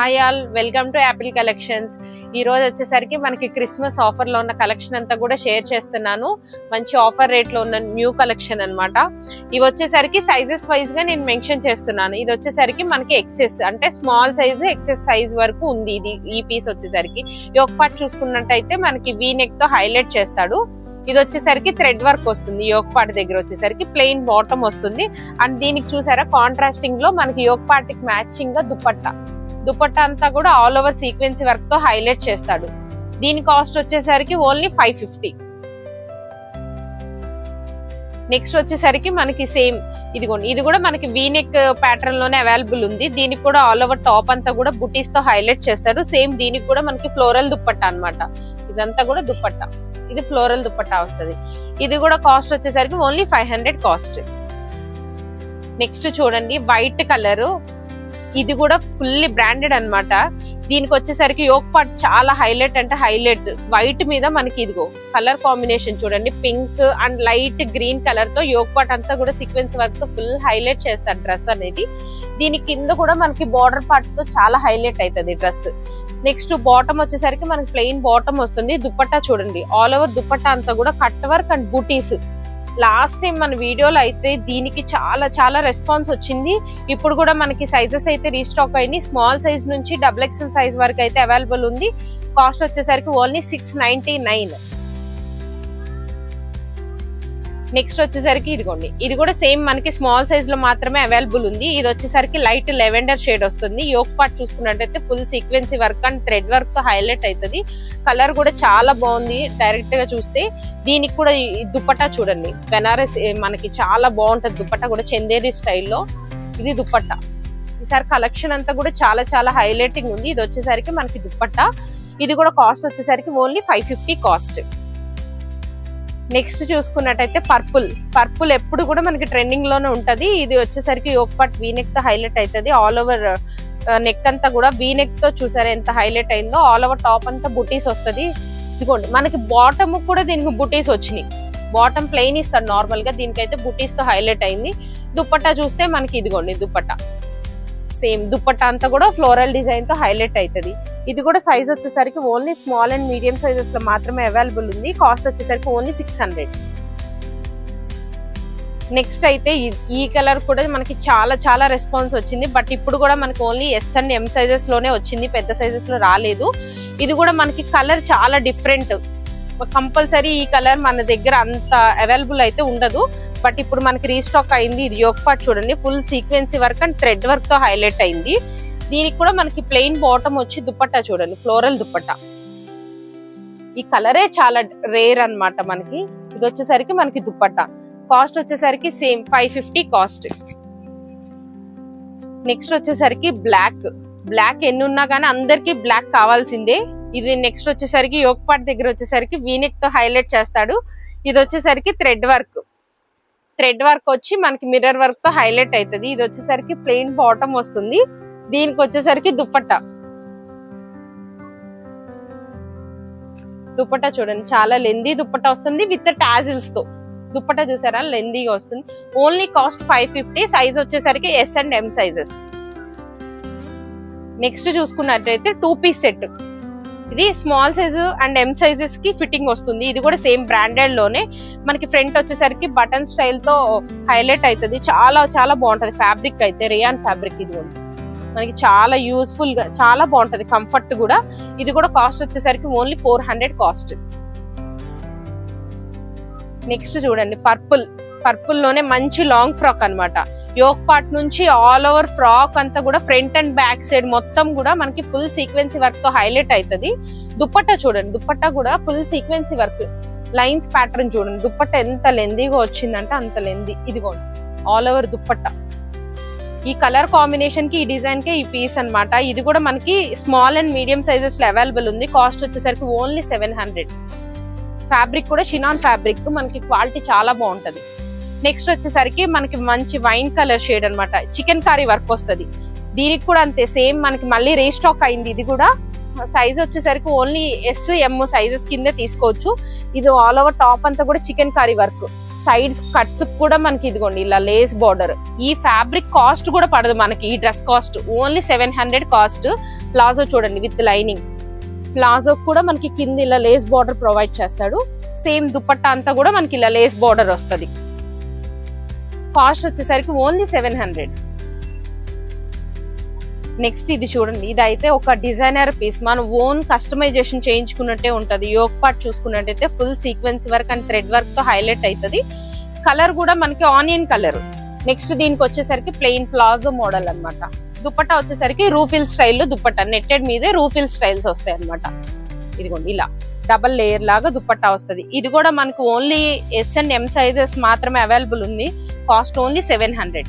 Hi all, welcome to Apple collections. ఈ రోజు వచ్చేసరికి మనకి క్రిస్మస్ ఆఫర్ లో ఉన్న కలెక్షన్ అంతా కూడా షేర్ చేస్తున్నాను. మంచి ఆఫర్ రేట్ లో ఉన్న న్యూ కలెక్షన్ అన్నమాట. ఇవి వచ్చేసరికి సైజెస్ వైజ్ గా నేను మెన్షన్ చేస్తున్నాను. ఇది వచ్చేసరికి మనకి ఎక్సెస్ అంటే స్మాల్ సైజ్ ఎక్సెస్ సైజ్ వరకు ఉంది. ఇది ఈ పీస్ వచ్చేసరికి యోక్ పార్ట్ చూసుకున్నట్టయితే మనకి వీ నెక్ తో హైలైట్ చేస్తాడు. ఇది వచ్చేసరికి థ్రెడ్ వర్క్ వస్తుంది. యోక్ పార్ట్ దగ్గర వచ్చేసరికి ప్లెయిన్ బాటమ్ వస్తుంది. అండ్ దీనికి చూసారా కాంట్రాస్టింగ్ లో మనకి యోక్ పార్ట్ కి మ్యాచింగ్ గా దుపట్టా అంతా కూడా ఆల్ ఓవర్ సీక్వెన్స్ వర్క్ తో హైలైట్ చేస్తాడు. దీని కాస్ట్ వచ్చేసరికి ఓన్లీ 550. నెక్స్ట్ వచ్చేసరికి మనకి సేమ్ ఇదిగోండి, ఇది కూడా మనకి వీనెక్ ప్యాటర్న్ లోనే అవైలబుల్ ఉంది. దీనికి కూడా ఆల్ ఓవర్ టాప్ అంతా కూడా బుటీస్ తో hhighlight చేస్తాడు. సేమ్ దీనికి కూడా మనకి ఫ్లోరల్ దుపట్టా అన్నమాట. ఇదంతా కూడా దుపట్టా, ఇది ఫ్లోరల్ దుపట్టా వస్తుంది. ఇది కూడా కాస్ట్ వచ్చేసరికి ఓన్లీ 500 కాస్ట్. నెక్స్ట్ చూడండి వైట్ కలర్, ఇది కూడా ఫుల్లీ బ్రాండెడ్ అన్నమాట. దీనికి వచ్చేసరికి యోక్ పార్ట్ చాలా హైలైట్ అంటే హైలైట్. వైట్ మీద మనకి ఇదిగో కలర్ కాంబినేషన్ చూడండి, pink and light green colour తో యోక్ పార్ట్ అంతా కూడా సీక్వెన్స్ వర్క్ తో ఫుల్ హైలైట్ చేస్తారు డ్రెస్ అనేది. దీని కింద కూడా మనకి బార్డర్ పార్ట్ తో చాలా హైలైట్ అవుతుంది డ్రెస్. నెక్స్ట్ బాటమ్ వచ్చేసరికి మనకి ప్లెయిన్ బాటమ్ వస్తుంది. దుపట్టా చూడండి, ఆల్ ఓవర్ దుపట్టా అంతా కూడా కట్ వర్క్ అండ్ బూటీస్. లాస్ట్ టైం మన వీడియోలో అయితే దీనికి చాలా రెస్పాన్స్ వచ్చింది. ఇప్పుడు కూడా మనకి సైజెస్ అయితే రీస్టాక్ అయినాయి. స్మాల్ సైజ్ నుంచి XXL సైజ్ వరకు అయితే అవైలబుల్ ఉంది. కాస్ట్ వచ్చేసరికి ఓన్లీ 699. నెక్స్ట్ వచ్చేసరికి ఇదిగోండి, ఇది కూడా సేమ్ మనకి స్మాల్ సైజ్ లో మాత్రమే అవైలబుల్ ఉంది. ఇది వచ్చేసరికి లైట్ లెవెండర్ షేడ్ వస్తుంది. యోక్ పార్ట్ చూసుకున్నట్టయితే full సీక్వెన్సీ work and thread work తో హైలైట్ అవుతుంది. కలర్ కూడా చాలా బాగుంది డైరెక్ట్ గా చూస్తే. దీనికి కూడా దుపట్టా చూడండి, బెనారస్ మనకి చాలా బాగుంటది. దుపట్టా కూడా చందేరి స్టైల్లో ఇది దుపట్టా. ఈసారి కలెక్షన్ అంతా కూడా చాలా హైలైటింగ్ ఉంది. ఇది వచ్చేసరికి మనకి దుపట్టా. ఇది కూడా కాస్ట్ వచ్చేసరికి ఓన్లీ 550 కాస్ట్. నెక్స్ట్ చూసుకున్నట్టయితే పర్పుల్ ఎప్పుడు కూడా మనకి ట్రెండింగ్ లోనే ఉంటది. ఇది వచ్చేసరికి యోక్ పార్ట్ వీనెక్ తో హైలైట్ అవుతుంది. ఆల్ ఓవర్ నెక్ అంతా కూడా వీనెక్ తో చూసారా ఎంత హైలైట్ అయిందో. ఆల్ ఓవర్ టాప్ అంతా బుటీస్ వస్తుంది. ఇదిగోండి మనకి బాటమ్ కూడా దీనికి బుటీస్ వచ్చినాయి. బాటమ్ ప్లెయిన్ ఇస్తాడు నార్మల్ గా, దీనికైతే బుటీస్ తో హైలైట్ అయింది. దుపట్టా చూస్తే మనకి ఇదిగోండి దుపట్టా సేమ్ దుపట్టా అంతా కూడా ఫ్లోరల్ డిజైన్ తో హైలైట్ అవుతుంది. ఇది కూడా సైజ్ వచ్చేసరికి only small and medium sizes లో మాత్రమే అవైలబుల్ ఉంది. కాస్ట్ వచ్చేసరికి ఓన్లీ 600. నెక్స్ట్ అయితే ఈ కలర్ కూడా మనకి చాలా రెస్పాన్స్ వచ్చింది. బట్ ఇప్పుడు కూడా మనకి only S and M sizes లోనే వచ్చింది, పెద్ద సైజెస్ లో రాలేదు. ఇది కూడా మనకి కలర్ చాలా డిఫరెంట్. కంపల్సరీ ఈ కలర్ మన దగ్గర అంత అవైలబుల్ అయితే ఉండదు. బట్ ఇప్పుడు మనకి రీస్టాక్ అయింది. ఇది యోక్ పార్ట్ చూడండి, full సీక్వెన్సీ work and thread work తో హైలైట్ అయింది. దీనికి కూడా మనకి ప్లెయిన్ బాటమ్ వచ్చి దుపట్టా చూడండి, ఫ్లోరల్ దుపట్టా. ఈ కలరే చాలా రేర్ అన్నమాట మనకి. ఇది వచ్చేసరికి మనకి దుపట్టా కాస్ట్ వచ్చేసరికి సేమ్ 550 కాస్ట్. నెక్స్ట్ వచ్చేసరికి బ్లాక్ ఎన్ని ఉన్నా కానీ అందరికి బ్లాక్ కావాల్సిందే. ఇది నెక్స్ట్ వచ్చేసరికి యోక్ పార్ట్ దగ్గర వచ్చేసరికి వీనెక్ తో హైలైట్ చేస్తాడు. ఇది వచ్చేసరికి థ్రెడ్ వర్క్ వచ్చి మనకి మిర్రర్ వర్క్ తో హైలైట్ అవుతుంది. ఇది వచ్చేసరికి ప్లెయిన్ బాటమ్ వస్తుంది. దీనికి వచ్చేసరికి దుపట్టా చూడండి, చాలా లెందీ దుపట్టా వస్తుంది విత్ టాజిల్స్ తో. దుపట్టా చూసారా లెందీగా వస్తుంది. Only cost 550. సైజ్ వచ్చేసరికి S and M sizes. Next చూసుకున్నట్టయితే 2 పీస్ సెట్. ఇది small size and M sizes కి ఫిట్టింగ్ వస్తుంది. ఇది కూడా సేమ్ బ్రాండెడ్ లోనే మనకి ఫ్రంట్ వచ్చేసరికి బటన్ స్టైల్ తో హైలైట్ అవుతుంది. చాలా బాగుంటది. ఫ్యాబ్రిక్ అయితే రేయాన్ ఫ్యాబ్రిక్. ఇది కూడా మనకి చాలా యూస్ఫుల్ గా చాలా బాగుంటది, కంఫర్ట్ కూడా. ఇది కూడా కాస్ట్ వచ్చేసరికి ఓన్లీ 400 కాస్ట్. నెక్స్ట్ చూడండి పర్పుల్ లోనే మంచి లాంగ్ ఫ్రాక్ అన్నమాట. యోక్ పార్ట్ నుంచి ఆల్ ఓవర్ ఫ్రాక్ అంతా కూడా ఫ్రంట్ అండ్ బ్యాక్ సైడ్ మొత్తం కూడా మనకి ఫుల్ సీక్వెన్సీ వర్క్ తో హైలైట్ అవుతుంది. దుపట్టా చూడండి, దుపట్టా కూడా ఫుల్ సీక్వెన్సీ వర్క్ లైన్స్ ప్యాటర్న్ చూడండి. దుపట్టా ఎంత లెందీగా వచ్చిందంటే అంత లెందీ. ఇదిగోండి ఆల్ ఓవర్ దుపట్టా. ఈ కలర్ కాంబినేషన్ కి ఈ డిజైన్ కి ఈ పీస్ అన్నమాట. ఇది కూడా మనకి స్మాల్ అండ్ మీడియం సైజెస్ లో అవైలబుల్ ఉంది. కాస్ట్ వచ్చేసరికి ఓన్లీ 700. ఫ్యాబ్రిక్ కూడా షినాన్ ఫ్యాబ్రిక్, మనకి క్వాలిటీ చాలా బాగుంటది. నెక్స్ట్ వచ్చేసరికి మనకి మంచి వైన్ కలర్ షేడ్ అన్నమాట. చికెన్ కర్రీ వర్క్ వస్తుంది. దీనికి కూడా అంతే సేమ్ మనకి మళ్ళీ రీస్టాక్ అయింది. ఇది కూడా సైజ్ వచ్చేసరికి ఓన్లీ S M సైజెస్ కింద తీసుకోవచ్చు. ఇది ఆల్ ఓవర్ టాప్ అంతా కూడా chicken curry work. Sides cuts కూడా మనకి ఇదిగోండి ఇలా లేస్ బార్డర్. ఈ ఫ్యాబ్రిక్ కాస్ట్ కూడా పడదు మనకి, ఈ dress cost only 700 cost. Palazzo చూడండి విత్ లైనింగ్. ప్లాజో కూడా మనకి కింద ఇలా లేస్ బార్డర్ ప్రొవైడ్ చేస్తాడు. సేమ్ దుపట్టా అంతా కూడా మనకి ఇలా లేస్ బార్డర్ వస్తుంది. కాస్ట్ వచ్చేసరికి ఓన్లీ 700. నెక్స్ట్ ఇది చూడండి, ఇదైతే ఒక డిజైనర్ పీస్, మనం ఓన్ కస్టమైజేషన్ చేయించుకున్నట్టే ఉంటది. యోక్ పార్ట్ చూసుకున్నట్టయితే full sequence work and thread work తో హైలైట్ అవుతుంది. కలర్ కూడా మనకి ఆనియన్ కలర్. నెక్స్ట్ దీనికి వచ్చేసరికి ప్లెయిన్ ప్లాజో మోడల్ అన్నమాట. దుపట్టా వచ్చేసరికి రూఫిల్ స్టైల్ దుపట్టా, నెట్టెడ్ మీదే రూఫిల్ స్టైల్స్ వస్తాయి అనమాట. ఇదిగోండి ఇలా డబల్ లేయర్ లాగా దుపట్టా వస్తుంది. ఇది కూడా మనకు only S and M sizes మాత్రమే అవైలబుల్ ఉంది. Cost only 700.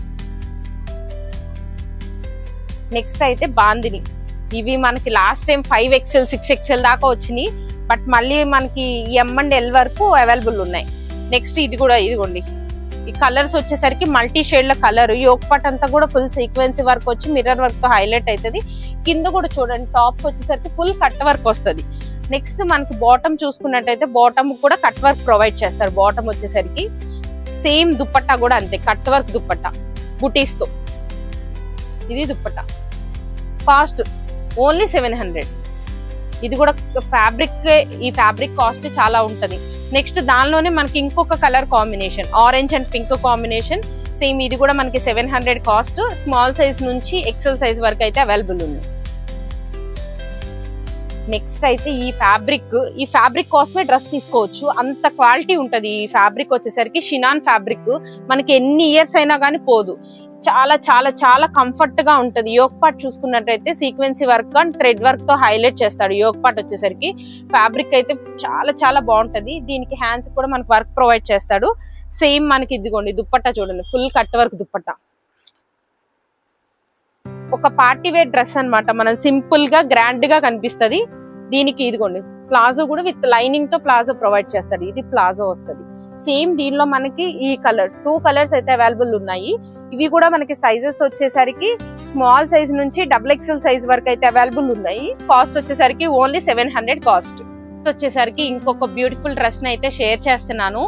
నెక్స్ట్ అయితే బాందిని. ఇవి మనకి లాస్ట్ టైం 5XL 6XL దాకా వచ్చినాయి, బట్ మళ్ళీ మనకి M and L వరకు అవైలబుల్ ఉన్నాయి. నెక్స్ట్ ఇది కూడా ఇదిగోండి, ఈ కలర్స్ వచ్చేసరికి మల్టీ షేడ్ ల కలర్. యోక్ పార్ట్ అంతా కూడా ఫుల్ సీక్వెన్సీ వర్క్ వచ్చి మిర్రర్ వర్క్ తో హైలైట్ అవుతుంది. కింద కూడా చూడండి టాప్ వచ్చేసరికి ఫుల్ కట్ వర్క్ వస్తుంది. నెక్స్ట్ మనకి బాటమ్ చూసుకున్నట్టయితే బాటమ్ కూడా కట్ వర్క్ ప్రొవైడ్ చేస్తారు. బాటమ్ వచ్చేసరికి సేమ్ దుపట్టా కూడా అంతే, కట్ వర్క్ దుపట్టా బుటీస్ తో. ఇది దుపట్టా కాస్ట్ ఓన్లీ 700. ఇది కూడా ఫ్యాబ్రిక్, ఈ ఫ్యాబ్రిక్ కాస్ట్ చాలా ఉంటది. నెక్స్ట్ దానిలోనే మనకి ఇంకొక colour combination, orange and pink combination. Same ఇది కూడా మనకి 700 కాస్ట్. స్మాల్ సైజ్ నుంచి XL సైజ్ వరకు అయితే అవైలబుల్ ఉంది. నెక్స్ట్ అయితే ఈ ఫ్యాబ్రిక్ కోసమే డ్రెస్ తీసుకోవచ్చు, అంత క్వాలిటీ ఉంటది. ఈ ఫ్యాబ్రిక్ వచ్చేసరికి షినాన్ ఫ్యాబ్రిక్, మనకి ఎన్ని ఇయర్స్ అయినా కానీ పోదు. చాలా చాలా చాలా కంఫర్ట్ గా ఉంటది. యోక్ పార్ట్ చూసుకున్నట్టయితే సీక్వెన్సీ వర్క్ అండ్ థ్రెడ్ వర్క్ తో హైలైట్ చేస్తాడు. యోక్ పార్ట్ వచ్చేసరికి ఫ్యాబ్రిక్ అయితే చాలా చాలా బాగుంటది. దీనికి హ్యాండ్స్ కూడా మనకు వర్క్ ప్రొవైడ్ చేస్తాడు. సేమ్ మనకి ఇదిగోండి దుపట్టా చూడండి, ఫుల్ కట్ వర్క్ దుపట్టా. ఒక పార్టీ వేర్ డ్రెస్ అన్నమాట, మనం సింపుల్ గా గ్రాండ్ గా కనిపిస్తది. దీనికి ఇదిగోండి ప్లాజో కూడా విత్ లైనింగ్ తో ప్లాజో ప్రొవైడ్ చేస్తాడు. ఇది ప్లాజో వస్తుంది. సేమ్ దీనిలో మనకి ఈ కలర్ 2 కలర్స్ అయితే అవైలబుల్ ఉన్నాయి. ఇవి కూడా మనకి సైజెస్ వచ్చేసరికి స్మాల్ సైజ్ నుంచి XXL సైజ్ వరకు అయితే అవైలబుల్ ఉన్నాయి. కాస్ట్ వచ్చేసరికి ఓన్లీ 700 కాస్ట్. వచ్చేసరికి ఇంకొక బ్యూటిఫుల్ డ్రెస్ ని అయితే షేర్ చేస్తున్నాను.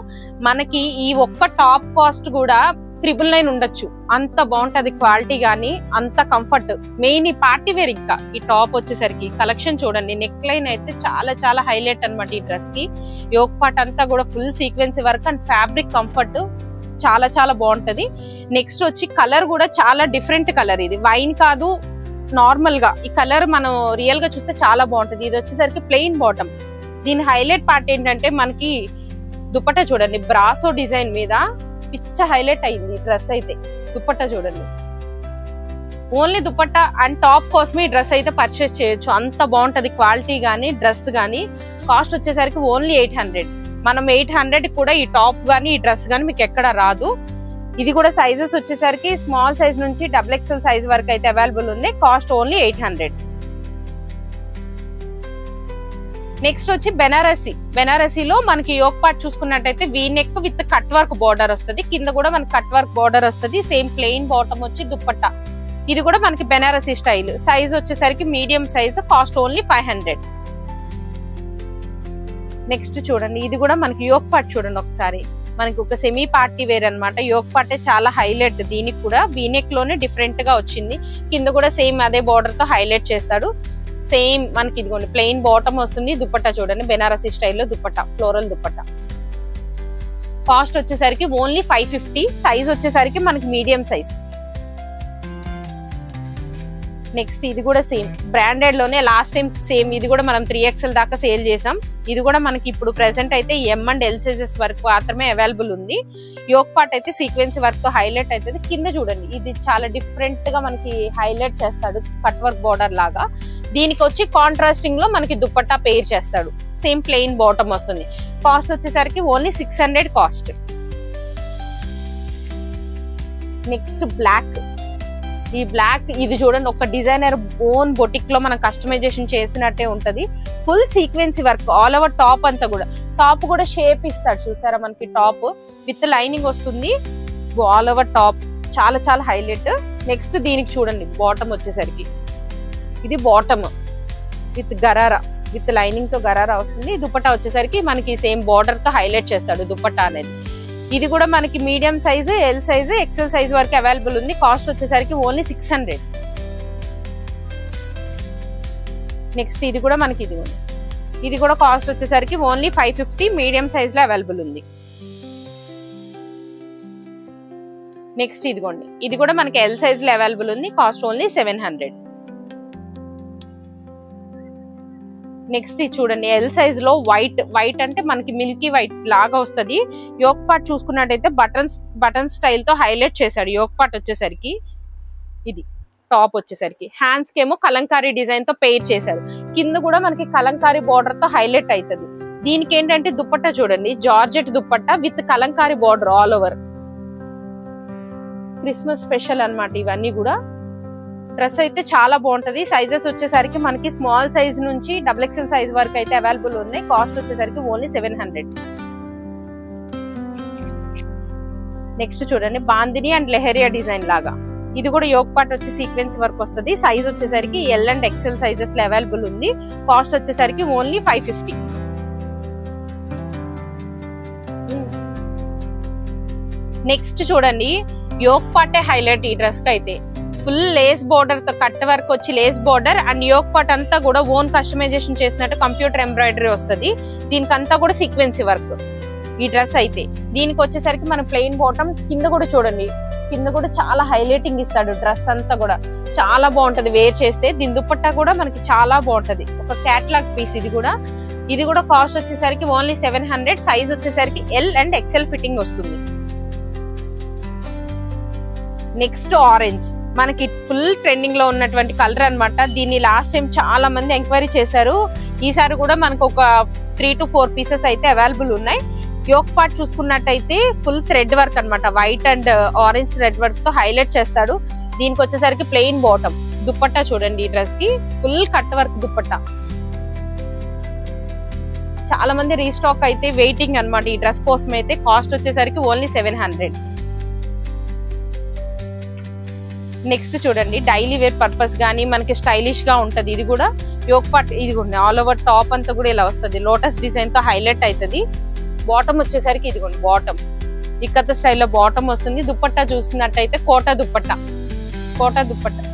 మనకి ఈ ఒక్క టాప్ కాస్ట్ కూడా 999 ఉండొచ్చు, అంత బాగుంటది క్వాలిటీ గానీ, అంత కంఫర్ట్. మెయిన్ ఈ పార్టీ వేర్. ఇంకా ఈ టాప్ వచ్చేసరికి కలెక్షన్ చూడండి, నెక్ లైన్ అయితే చాలా చాలా హైలైట్ అనమాట ఈ డ్రెస్ కి. యోక్ పార్ట్ అంతా కూడా full సీక్వెన్సీ work and fabric comfort చాలా చాలా బాగుంటది. నెక్స్ట్ వచ్చి కలర్ కూడా చాలా డిఫరెంట్ కలర్. ఇది వైన్ కాదు, నార్మల్ గా ఈ కలర్ మనం రియల్ గా చూస్తే చాలా బాగుంటది. ఇది వచ్చేసరికి ప్లెయిన్ బాటమ్. దీని హైలైట్ పార్ట్ ఏంటంటే మనకి దుపట్టా చూడండి, బ్రాసో డిజైన్ మీద పిచ్చ హైలైట్ అయింది డ్రెస్ అయితే. దుపట్టా చూడండి, ఓన్లీ దుపట్టా అండ్ టాప్ కోసమే ఈ డ్రెస్ అయితే పర్చేస్ చేయొచ్చు, అంత బాగుంటది క్వాలిటీ గానీ డ్రెస్ గానీ. కాస్ట్ వచ్చేసరికి ఓన్లీ 800. మనం 800 కూడా ఈ టాప్ గానీ ఈ డ్రెస్ గానీ మీకు ఎక్కడ రాదు. ఇది కూడా సైజెస్ వచ్చేసరికి స్మాల్ సైజ్ నుంచి XXL సైజ్ వరకు అయితే అవైలబుల్ ఉంది. Cost only 800. నెక్స్ట్ వచ్చి బెనారసీలో మనకి యోక్ పార్ట్ చూసుకున్నట్టయితే V neck with cut work border వస్తుంది. కింద కూడా మనకి కట్ వర్క్ బార్డర్ వస్తుంది. సేమ్ ప్లెయిన్ బాటమ్ వచ్చి దుపట్టా. ఇది కూడా మనకి బెనారసీ స్టైల్. సైజ్ వచ్చేసరికి medium size. Cost only 500. Next చూడండి, ఇది కూడా మనకి యోక్ పార్ట్ చూడండి ఒకసారి, మనకి ఒక సెమీ పార్టీ వేర్ అనమాట. యోక్ పార్టే చాలా హైలైట్. దీనికి కూడా వీ నెక్ లోనే డిఫరెంట్ గా వచ్చింది. కింద కూడా సేమ్ అదే బార్డర్ తో హైలైట్ చేస్తాడు. సేమ్ మనకి ఇదిగోండి ప్లెయిన్ బాటమ్ వస్తుంది. దుపట్టా చూడండి బెనారసీ స్టైల్లో దుపట్టా, ఫ్లోరల్ దుపట్టా. కాస్ట్ వచ్చేసరికి ఓన్లీ 550. సైజ్ వచ్చేసరికి మనకి మీడియం సైజ్. నెక్స్ట్ ఇది కూడా సేమ్ బ్రాండెడ్ లోనే లాస్ట్ టైం సేమ్ ఇది కూడా మనం 3XL దాకా సేల్ చేసాం. ఇది కూడా మనకి ఇప్పుడు ప్రెసెంట్ అయితే M and L సైజెస్ వరకు మాత్రమే అవైలబుల్ ఉంది. యోక్ పార్ట్ అయితే సీక్వెన్స్ వర్క్ తో హైలైట్ అవుతుంది. కింద చూడండి, ఇది చాలా డిఫరెంట్ గా మనకి హైలైట్ చేస్తాడు, కట్ వర్క్ బార్డర్ లాగా. దీనికి వచ్చి కాంట్రాస్టింగ్ లో మనకి దుపట్టా పేర్ చేస్తాడు. సేమ్ ప్లెయిన్ బాటమ్ వస్తుంది. కాస్ట్ వచ్చేసరికి ఓన్లీ 600 కాస్ట్. Next black. ఈ బ్లాక్ ఇది చూడండి, ఒక డిజైనర్ ఓన్ బొటిక్ లో మనం కస్టమైజేషన్ చేసినట్టే ఉంటది. Full సీక్వెన్సీ work all over top అంతా కూడా. టాప్ కూడా షేప్ ఇస్తాడు చూసారా, మనకి టాప్ విత్ లైనింగ్ వస్తుంది. ఆల్ ఓవర్ టాప్ చాలా చాలా హైలైట్. నెక్స్ట్ దీనికి చూడండి బాటమ్ వచ్చేసరికి, ఇది bottom with gharara, with lining తో గరారా వస్తుంది. దుపట్టా వచ్చేసరికి మనకి సేమ్ బార్డర్ తో హైలైట్ చేస్తాడు దుపట్టా అనేది. ఇది కూడా మనకి medium size, L size, XL size వరకు అవైలబుల్ ఉంది. కాస్ట్ వచ్చేసరికి ఓన్లీ 600. నెక్స్ట్ ఇది కూడా మనకి ఇది కూడా కాస్ట్ వచ్చేసరికి ఓన్లీ 550, మీడియం సైజ్ లో అవైలబుల్ ఉంది. నెక్స్ట్ ఇదిగోండి, ఇది కూడా మనకి ఎల్ సైజ్ లో అవైలబుల్ ఉంది. Cost only 700. నెక్స్ట్ ఇది చూడండి, ఎల్ సైజ్ లో వైట్ అంటే మనకి మిల్కీ వైట్ లాగా వస్తుంది. యోక్ పార్ట్ చూసుకున్నట్టయితే బటన్ స్టైల్ తో హైలైట్ చేశాడు. యోక్ పార్ట్ వచ్చేసరికి ఇది టాప్ వచ్చేసరికి హ్యాండ్స్ కేమో కలంకారీ డిజైన్ తో పెయిర్ చేశారు. కింద కూడా మనకి కలంకారీ బోర్డర్ తో హైలైట్ అవుతుంది. దీనికి ఏంటంటే దుపట్టా చూడండి, georgette dupatta with kalamkari border all over. Christmas special అన్నమాట ఇవన్నీ కూడా. డ్రెస్ అయితే చాలా బాగుంటది. సైజెస్ వచ్చేసరికి మనకి స్మాల్ సైజ్ నుంచి XXL సైజ్ వరకు అయితే అవైలబుల్ ఉన్నాయి. కాస్ట్ వచ్చేసరికి ఓన్లీ 700. నెక్స్ట్ చూడండి, బాందిని అండ్ లెహరియా డిజైన్ లాగా. ఇది కూడా యోక్ పార్ట్ వచ్చి సీక్వెన్స్ వర్క్ వస్తుంది. సైజ్ వచ్చేసరికి ఎల్ అండ్ XL సైజెస్ లో అవైలబుల్ ఉంది. కాస్ట్ వచ్చేసరికి ఓన్లీ 550. నెక్స్ట్ చూడండి, యోక్ పార్టే హైలైట్ ఈ డ్రెస్ కి అయితే. ఫుల్ లేస్ బోర్డర్ తో కట్ వర్క్ వచ్చి lace border and yoke part అంతా కూడా ఓన్ కస్టమైజేషన్ చేసినట్టు కంప్యూటర్ ఎంబ్రాయిడరీ వస్తుంది. దీనికంతా కూడా సీక్వెన్సీ వర్క్ ఈ డ్రెస్ అయితే. దీనికి వచ్చేసరికి మన ప్లెయిన్ బాటమ్, కింద కూడా చూడండి, కింద కూడా చాలా హైలైటింగ్ ఇస్తాడు. డ్రెస్ అంతా కూడా చాలా బాగుంటది వేర్ చేస్తే. దీని దుపట్టా కూడా మనకి చాలా బాగుంటది, ఒక క్యాట్లాగ్ పీస్. ఇది కూడా కాస్ట్ వచ్చేసరికి ఓన్లీ 700. సైజ్ వచ్చేసరికి ఎల్ అండ్ XL ఫిట్టింగ్ వస్తుంది. నెక్స్ట్ ఆరెంజ్, మనకి ఫుల్ ట్రెండింగ్ లో ఉన్నటువంటి కలర్ అన్నమాట. దీన్ని లాస్ట్ టైం చాలా మంది ఎంక్వైరీ చేశారు. ఈసారి కూడా మనకు ఒక 3 to 4 పీసెస్ అయితే అవైలబుల్ ఉన్నాయి. యోక్ పార్ట్ చూసుకున్నట్టయితే ఫుల్ థ్రెడ్ వర్క్ అన్నమాట. White and orange thread work తో హైలైట్ చేస్తాడు. దీనికి వచ్చేసరికి ప్లెయిన్ బాటమ్. దుపట్టా చూడండి, ఈ డ్రెస్ కి ఫుల్ కట్ వర్క్ దుపట్టా. చాలా మంది రీస్టాక్ అయితే వెయిటింగ్ అన్నమాట ఈ డ్రెస్ కోసం అయితే. కాస్ట్ వచ్చేసరికి ఓన్లీ 700. నెక్స్ట్ చూడండి, డైలీ వేర్ పర్పస్ గానీ మనకి స్టైలిష్ గా ఉంటది. ఇది కూడా యోక్ పార్ట్, ఇది కూడా ఆల్ ఓవర్ టాప్ అంతా కూడా ఇలా వస్తుంది. లోటస్ డిజైన్ తో హైలైట్ అవుతుంది. బాటమ్ వచ్చేసరికి ఇదిగోండి, బాటమ్ ఇక్కత స్టైల్లో బాటమ్ వస్తుంది. దుపట్టా చూస్తున్నట్టయితే కోటా దుపట్టా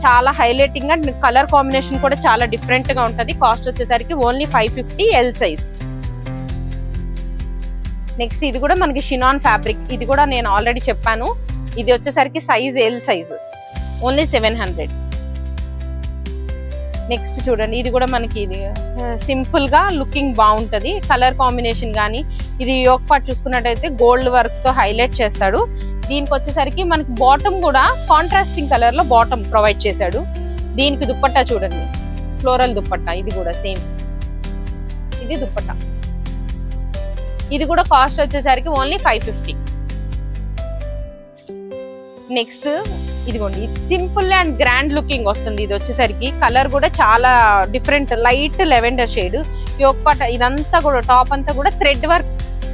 చాలా హైలైటింగ్ అండ్ కలర్ కాంబినేషన్ కూడా చాలా డిఫరెంట్ గా ఉంటది. కాస్ట్ వచ్చేసరికి ఓన్లీ 550, ఎల్ సైజ్. నెక్స్ట్ ఇది కూడా మనకి షినాన్ ఫ్యాబ్రిక్. ఇది కూడా నేను ఆల్రెడీ చెప్పాను. ఇది వచ్చేసరికి size L size, only 700. Next చూడండి, ఇది కూడా మనకి ఇది సింపుల్ గా లుకింగ్ బాగుంటది. కలర్ కాంబినేషన్ గానీ, ఇది యోక్ పార్ట్ చూసుకున్నట్టయితే గోల్డ్ వర్క్ తో హైలైట్ చేస్తాడు. దీనికి వచ్చేసరికి మనకి బాటమ్ కూడా కాంట్రాస్టింగ్ కలర్ లో బాటమ్ ప్రొవైడ్ చేశాడు. దీనికి దుపట్టా చూడండి, ఫ్లోరల్ దుపట్టా. ఇది కూడా సేమ్, ఇది దుపట్టా. ఇది కూడా కాస్ట్ వచ్చేసరికి ఓన్లీ 550. నెక్స్ట్ ఇదిగోండి, ఇది సింపుల్ అండ్ గ్రాండ్ లుకింగ్ వస్తుంది. ఇది వచ్చేసరికి కలర్ కూడా చాలా different, light lavender shade. Yoke part ఇదంతా కూడా టాప్ అంతా కూడా థ్రెడ్ వర్క్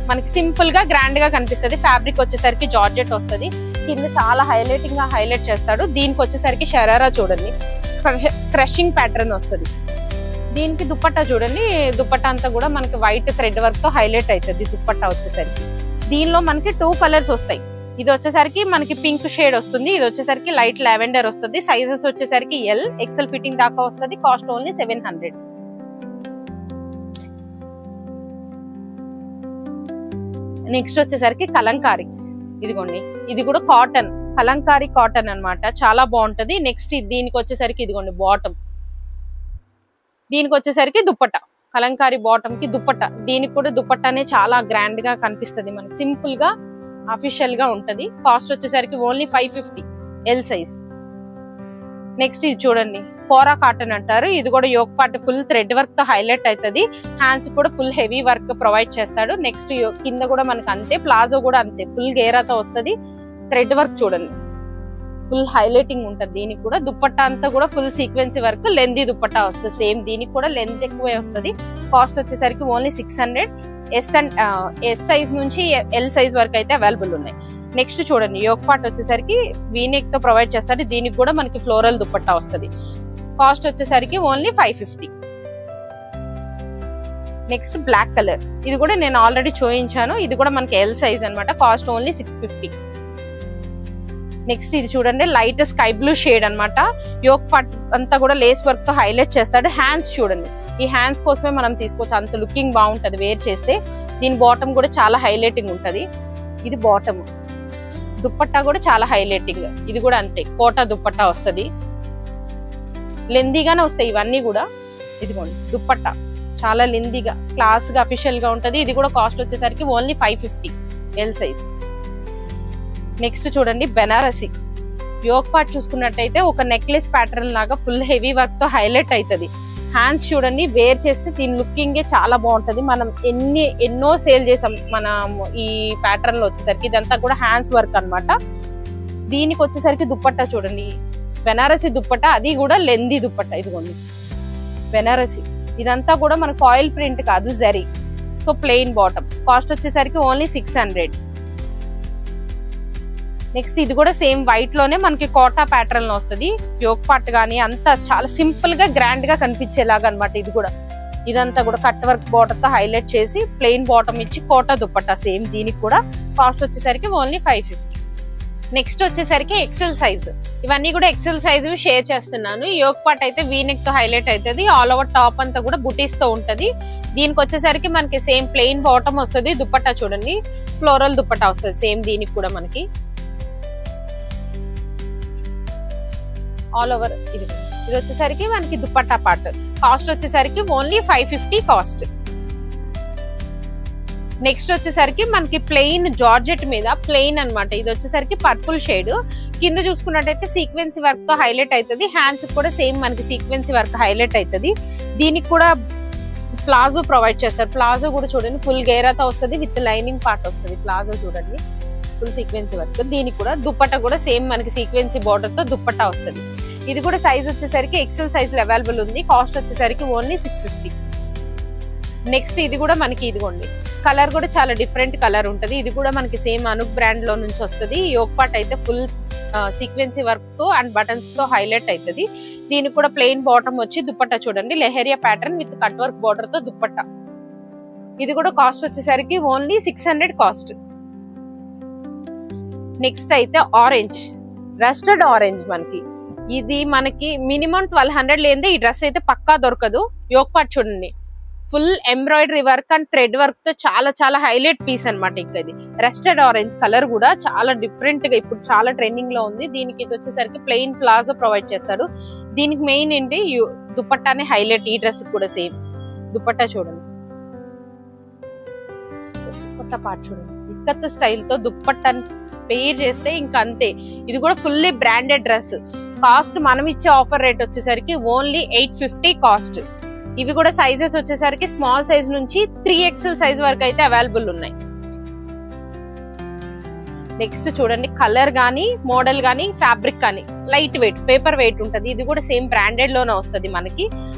మనకి సింపుల్ గా గ్రాండ్ గా కనిపిస్తుంది. ఫ్యాబ్రిక్ వచ్చేసరికి జార్జెట్ వస్తుంది. కింద చాలా హైలైటింగ్ గా హైలైట్ చేస్తాడు. దీనికి వచ్చేసరికి షరారా చూడండి, క్రషింగ్ ప్యాటర్న్ వస్తుంది. దీనికి దుపట్టా చూడండి, దుపట్టా అంతా కూడా మనకి వైట్ థ్రెడ్ వర్క్ తో హైలైట్ అవుతుంది దుపట్టా వచ్చేసరికి. దీనిలో మనకి 2 కలర్స్ వస్తాయి. ఇది వచ్చేసరికి మనకి పింక్ షేడ్ వస్తుంది. ఇది వచ్చేసరికి లైట్ లావెండర్ వస్తుంది. సైజెస్ వచ్చేసరికి ఎల్, XL ఫిట్టింగ్ దాకా వస్తుంది. Cost only 700. నెక్స్ట్ వచ్చేసరికి కలంకారీ. ఇదిగోండి, ఇది కూడా కాటన్, కలంకారీ కాటన్ అన్నమాట. చాలా బాగుంటది. నెక్స్ట్ దీనికి వచ్చేసరికి ఇదిగోండి బాటమ్. దీనికి వచ్చేసరికి దుపట్టా, కలంకారీ బాటమ్ కి దుపట్టా. దీనికి కూడా దుపట్టానే చాలా గ్రాండ్ గా కనిపిస్తుంది. మనకి సింపుల్ గా అఫీషియల్ గా ఉంటది. కాస్ట్ వచ్చేసరికి ఓన్లీ 550, ఎల్ సైజ్. నెక్స్ట్ ఇది చూడండి, కోరా కాటన్ అంటారు. ఇది కూడా yoke part full thread work తో హైలైట్ అవుతుంది. హ్యాండ్స్ కూడా ఫుల్ హెవీ వర్క్ ప్రొవైడ్ చేస్తాడు. నెక్స్ట్ కింద కూడా మనకి అంతే, ప్లాజో కూడా అంతే ఫుల్ గేరాతో వస్తుంది. థ్రెడ్ వర్క్ చూడండి, ఫుల్ హైలైటింగ్ ఉంటది. దీనికి కూడా దుపట్టా అంతా కూడా ఫుల్ సీక్వెన్సీ వర్క్, లెందీ దుపట్టా వస్తుంది. సేమ్ దీనికి కూడా లెంత్ ఎక్కువే వస్తుంది. కాస్ట్ వచ్చేసరికి ఓన్లీ 600. ఎస్ సైజ్ నుంచి ఎల్ సైజ్ వరకు అయితే అవైలబుల్ ఉన్నాయి. నెక్స్ట్ చూడండి, యోక్ పార్ట్ వచ్చేసరికి వీనెక్ తో ప్రొవైడ్ చేస్తారు. దీనికి కూడా మనకి ఫ్లోరల్ దుపట్టా వస్తుంది. కాస్ట్ వచ్చేసరికి ఓన్లీ 550. నెక్స్ట్ బ్లాక్ కలర్, ఇది కూడా నేను ఆల్రెడీ చూపించాను. ఇది కూడా మనకి ఎల్ సైజ్ అనమాట. Cost only 650. నెక్స్ట్ ఇది చూడండి, లైట్ స్కై బ్లూ షేడ్ అనమాట. యోక్ పార్ట్ అంతా కూడా లేస్ వర్క్ తో హైలైట్ చేస్తాడు. హ్యాండ్స్ చూడండి, ఈ హ్యాండ్స్ కోసమే మనం తీసుకోవచ్చు, అంత లుకింగ్ బాగుంటది వేర్ చేస్తే. దీని బాటమ్ కూడా చాలా హైలైటింగ్ ఉంటది. ఇది బాటమ్. దుప్పట్టా కూడా చాలా హైలైటింగ్, ఇది కూడా అంతే, కోటా దుప్పట్టా వస్తుంది. లెందీగానే వస్తాయి ఇవన్నీ కూడా. ఇదిగోండి దుప్పట్టా చాలా లెందీగా క్లాస్ గా అఫీషియల్ గా ఉంటది. ఇది కూడా కాస్ట్ వచ్చేసరికి ఓన్లీ 550 ఎల్ సైజ్. నెక్స్ట్ చూడండి బెనారసి. యోక్ పార్ట్ చూసుకున్నట్టయితే ఒక నెక్లెస్ ప్యాటర్న్ లాగా ఫుల్ హెవీ వర్క్ తో హైలైట్ అవుతుంది. హ్యాండ్స్ చూడండి, వేర్ చేస్తే దీని లుకింగే చాలా బాగుంటది. మనం ఎన్నో సేల్ చేసాం మనం ఈ ప్యాటర్న్ లో వచ్చేసరికి. ఇదంతా కూడా హ్యాండ్స్ వర్క్ అనమాట. దీనికి వచ్చేసరికి దుప్పట్టా చూడండి, బెనారసి దుప్పట్టా, అది కూడా లెందీ దుప్పట్టా. ఇదిగోండి బెనారసి, ఇదంతా కూడా మనకు ఫాయిల్ ప్రింట్ కాదు, zari. So plain bottom, cost వచ్చేసరికి ఓన్లీ 600. నెక్స్ట్ ఇది కూడా సేమ్ వైట్ లోనే మనకి కోటా ప్యాటర్న్ లో వస్తుంది. యోక్ పార్ట్ గానీ అంతా చాలా సింపుల్ గా గ్రాండ్ గా కనిపించేలాగా అనమాట. ఇది కూడా ఇదంతా కూడా కట్ వర్క్ బార్డర్ తో హైలైట్ చేసి ప్లెయిన్ బాటమ్ ఇచ్చి కోటా దుప్పట్టా సేమ్. దీనికి కూడా కాస్ట్ వచ్చేసరికి ఓన్లీ 550. నెక్స్ట్ వచ్చేసరికి ఎక్సెల్ సైజ్. ఇవన్నీ కూడా ఎక్సెల్ సైజ్ షేర్ చేస్తున్నాను. యోక్ పార్ట్ అయితే వీనెక్ తో హైలైట్ అవుతుంది. ఆల్ ఓవర్ టాప్ అంతా కూడా బుటీస్ తో ఉంటది. దీనికి వచ్చేసరికి మనకి సేమ్ ప్లెయిన్ బాటమ్ వస్తుంది. దుప్పట్టా చూడండి ఫ్లోరల్ దుప్పట్టా వస్తుంది సేమ్. దీనికి కూడా మనకి ఆల్ ఓవర్ ఇది వచ్చేసరికి మనకి దుప్పట్టా పార్ట్. కాస్ట్ వచ్చేసరికి ఓన్లీ 550 కాస్ట్. నెక్స్ట్ వచ్చేసరికి మనకి ప్లెయిన్ జార్జెట్ మీద ప్లెయిన్ అనమాట. ఇది వచ్చేసరికి పర్పుల్ షేడ్. కింద చూసుకున్నట్టయితే సీక్వెన్సీ వర్క్ తో హైలైట్ అవుతుంది. హ్యాండ్స్ కూడా సేమ్ మనకి సీక్వెన్సీ వర్క్ హైలైట్ అవుతుంది. దీనికి కూడా ప్లాజో ప్రొవైడ్ చేస్తారు. ప్లాజో కూడా చూడండి ఫుల్ గేరాతో వస్తుంది, విత్ లైనింగ్ పార్ట్ వస్తుంది. ప్లాజో చూడండి ఫుల్ సీక్వెన్సీ వర్క్. దీనికి కూడా దుప్పట్టా కూడా సేమ్ మనకి సీక్వెన్సీ బార్డర్ తో దుప్పట్టా వస్తుంది. ఇది కూడా సైజ్ వచ్చేసరికి ఎక్సెల్ సైజ్ లో అవైలబుల్ ఉంది. కాస్ట్ వచ్చేసరికి ఓన్లీ 650. నెక్స్ట్ ఇది కూడా మనకి ఇదిగోండి కలర్ కూడా చాలా డిఫరెంట్ కలర్ ఉంటది. ఇది కూడా మనకి సేమ్ అనుక్ బ్రాండ్ లో నుంచి వస్తుంది. యోక్ పార్ట్ అయితే ఫుల్ సీక్వెన్సీ వర్క్ తో అండ్ బటన్స్ తో హైలైట్ అవుతుంది. దీనికి కూడా ప్లెయిన్ బాటమ్ వచ్చి దుప్పట్టా చూడండి lehariya pattern with cut work border తో దుప్పట్టా. ఇది కూడా కాస్ట్ వచ్చేసరికి ఓన్లీ 600 కాస్ట్. నెక్స్ట్ అయితే ఆరెంజ్, రస్టర్డ్ ఆరెంజ్. ఇది మనకి మినిమం 1200 లేదే ఈ డ్రెస్ అయితే పక్కా దొరకదు. యోక్ పార్ట్ చూడండి full embroidery work and thread work తో చాలా చాలా హైలైట్ పీస్ అనమాట. ఇంకా ఇది రస్టర్డ్ ఆరెంజ్ కలర్ కూడా చాలా డిఫరెంట్ గా ఇప్పుడు చాలా ట్రెండింగ్ లో ఉంది. దీనికి ఇది వచ్చేసరికి ప్లెయిన్ ప్లాజో ప్రొవైడ్ చేస్తాడు. దీనికి మెయిన్ ఏంటి దుప్పట్టానే హైలైట్. ఈ డ్రెస్ కూడా సేమ్ దుప్పట్టా చూడండి, దుప్పట్టా పార్ట్ చూడండి ఇక్కత్ స్టైల్ తో దుప్పట్టాని పేర్ చేస్తే ఇంకా అంతే. ఇది కూడా ఫుల్లీ బ్రాండెడ్ డ్రెస్. కాస్ట్ మనం ఇచ్చే ఆఫర్ రేట్ వచ్చేసరికి ఓన్లీ 850 కాస్ట్. ఇవి కూడా సైజెస్ వచ్చేసరికి స్మాల్ సైజ్ నుంచి 3XL సైజ్ వరకు అయితే అవైలబుల్ ఉన్నాయి. నెక్స్ట్ చూడండి కలర్ గానీ మోడల్ గానీ ఫ్యాబ్రిక్ కానీ లైట్ వెయిట్ పేపర్ వెయిట్ ఉంటది. ఇది కూడా సేమ్ బ్రాండెడ్ లోనే వస్తుంది మనకి.